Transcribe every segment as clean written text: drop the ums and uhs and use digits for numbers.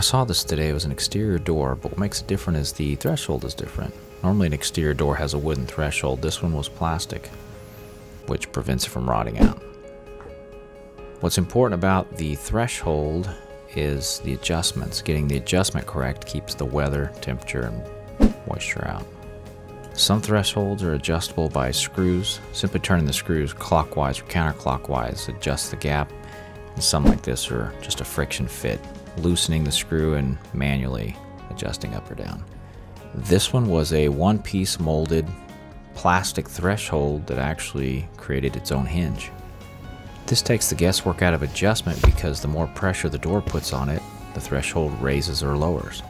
I saw this today. It was an exterior door, but what makes it different is the threshold is different. Normally an exterior door has a wooden threshold. This one was plastic, which prevents it from rotting out. What's important about the threshold is the adjustments. Getting the adjustment correct keeps the weather, temperature, and moisture out. Some thresholds are adjustable by screws. Simply turning the screws clockwise or counterclockwise adjusts the gap. And some like this are just a friction fit, loosening the screw and manually adjusting up or down. This one was a one-piece molded plastic threshold that actually created its own hinge. This takes the guesswork out of adjustment because the more pressure the door puts on it, the threshold raises or lowers.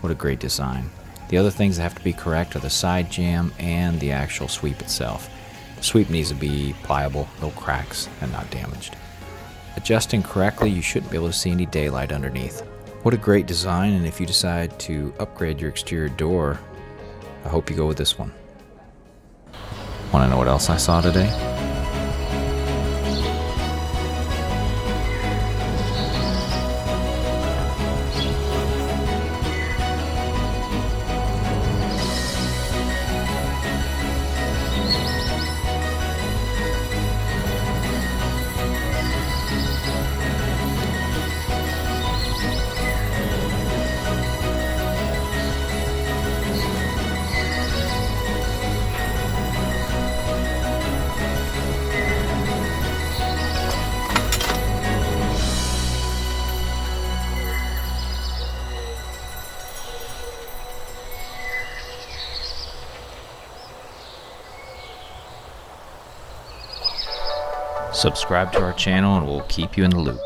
What a great design. The other things that have to be correct are the side jamb and the actual sweep itself. The sweep needs to be pliable, no cracks, and not damaged. Adjusting correctly, you shouldn't be able to see any daylight underneath. What a great design, and if you decide to upgrade your exterior door, I hope you go with this one. Want to know what else I saw today? Subscribe to our channel and we'll keep you in the loop.